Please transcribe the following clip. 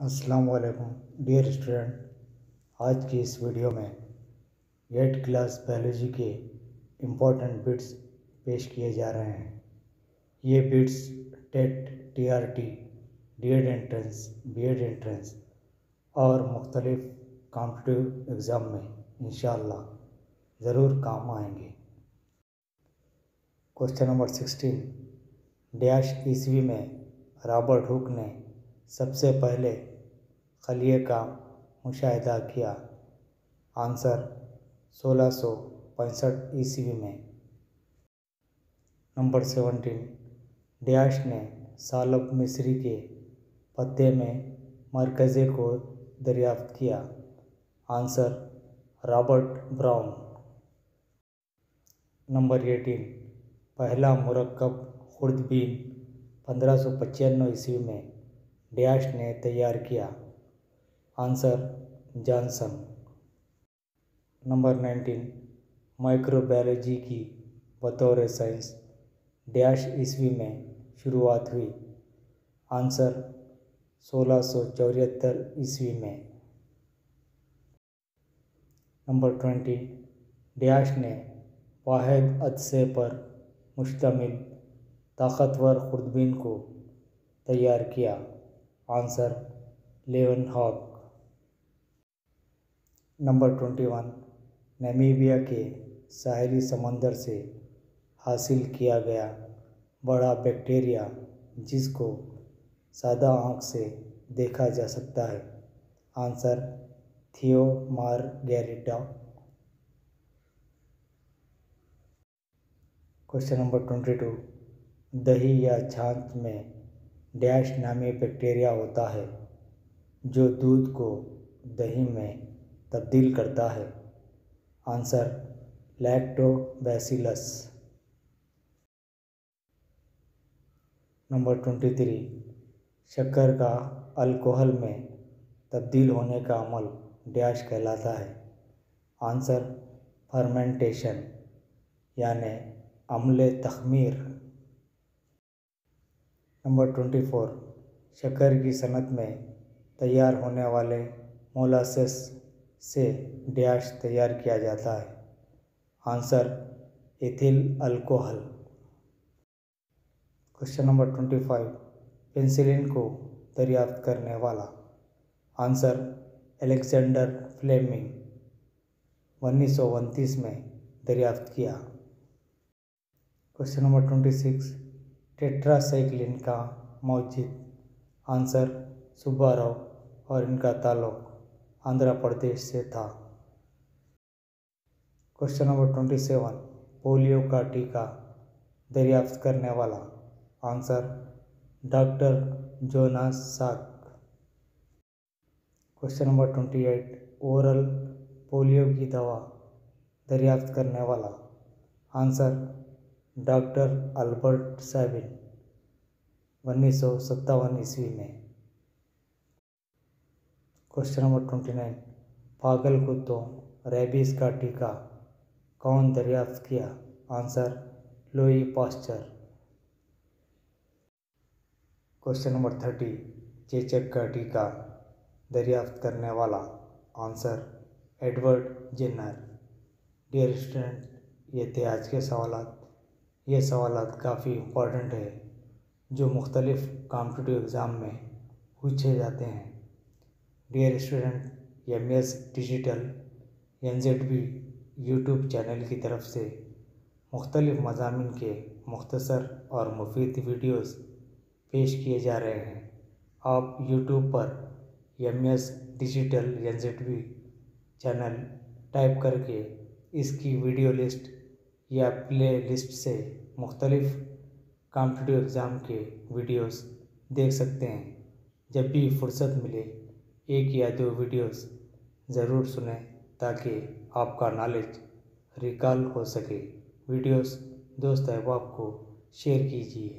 अस्सलाम वालेकुम dear student. आज की इस वीडियो में 8th क्लास बायोलॉजी के इम्पोर्टेंट बिट्स पेश किए जा रहे हैं। ये bits TET, TRT, DEd entrance, BEd entrance और मुख्तलिफ कॉम्पिटिटिव एग्ज़ाम में इंशाअल्लाह ज़रूर काम आएंगे। क्वेश्चन नंबर 16, डैश ईस्वी में रॉबर्ट हुक ने सबसे पहले खलिए का मुशाहिदा किया। आंसर 1665 ईस्वी में। नंबर 17, डैश ने सालब मिस्री के पत्ते में मरकज़े को दरियाफ्त किया। Answer Robert brown. नंबर 18, पहला मुरक्कब खुर्दबीन 1595 ईस्वी में डैश ने तैयार किया। Answer Johnson. नंबर 19, माइक्रोबायोलॉजी की बतौर साइंस डैश ईस्वी में शुरुआत हुई। आंसर 1674 ईस्वी में। नंबर 20, डैश ने वाहिद अदसे पर मुश्तमिल ताकतवर खुर्दबीन को तैयार किया। आंसर लेवनहॉक। नंबर 21, नामीबिया के साहिली समंदर से हासिल किया गया बड़ा बैक्टीरिया जिसको सादा आँख से देखा जा सकता है। आंसर थियोमार्गेरिटा। क्वेश्चन नंबर 22, दही या छाछ में डैश नामी बैक्टीरिया होता है जो दूध को दही में तब्दील करता है। Answer lactobacillus. नंबर 23, शक्कर का अल्कोहल में तब्दील होने का अमल डैश कहलाता है। आंसर फर्मेंटेशन यानी अम्ल तख़मीर। नंबर 24, शक्कर की सनत में तैयार होने वाले मोलासेस से डैश तैयार किया जाता है। Answer ethyl alcohol. Question number 25, penicillin को दरियाफ्त करने वाला। आंसर अलेक्जेंडर फ्लेमिंग 1929 में दरियाफ्त किया। क्वेश्चन नंबर 26, टेट्रासाइक्लिन का मौजिद। आंसर सुब्बाराव और इनका ताल्लुक आंध्र प्रदेश से था। क्वेश्चन नंबर 27, पोलियो का टीका दरियाफ्त करने वाला। आंसर डॉक्टर जोनास साक। क्वेश्चन नंबर 28, ओरल पोलियो की दवा दरियाफ्त करने वाला। आंसर डॉक्टर अल्बर्ट सैबिन 1957 ईस्वी में। क्वेश्चन नंबर 29, पागल कुत्तों रेबीज का टीका कौन दरियाफ्त किया। Answer Louis Pasteur. Question number 30, चेचक का टीका दरियाफ्त करने वाला। Answer Edward Jenner. Dear student, ये थे आज के सवालात। ये सवालात काफ़ी इम्पोर्टेंट है जो मुख्तलिफ़ कॉम्पिटिटिव एग्ज़ाम में पूछे जाते हैं। Dear student, MS digital NZB YouTube channel की तरफ से मुख्तलिफ़ मज़ामीन के मुख्तसर और मुफीद वीडियोस पेश किए जा रहे हैं। आप यूट्यूब पर MS digital NZB channel type करके इसकी वीडियो लिस्ट या प्ले लिस्ट से मुख्तलिफ़ कॉम्पिटिटिव एग्ज़ाम के वीडियोस देख सकते हैं। जब भी फुर्सत मिले एक या दो वीडियोस ज़रूर सुनें ताकि आपका नॉलेज रिकॉल हो सके। वीडियोस दोस्त अहबाब को शेयर कीजिए।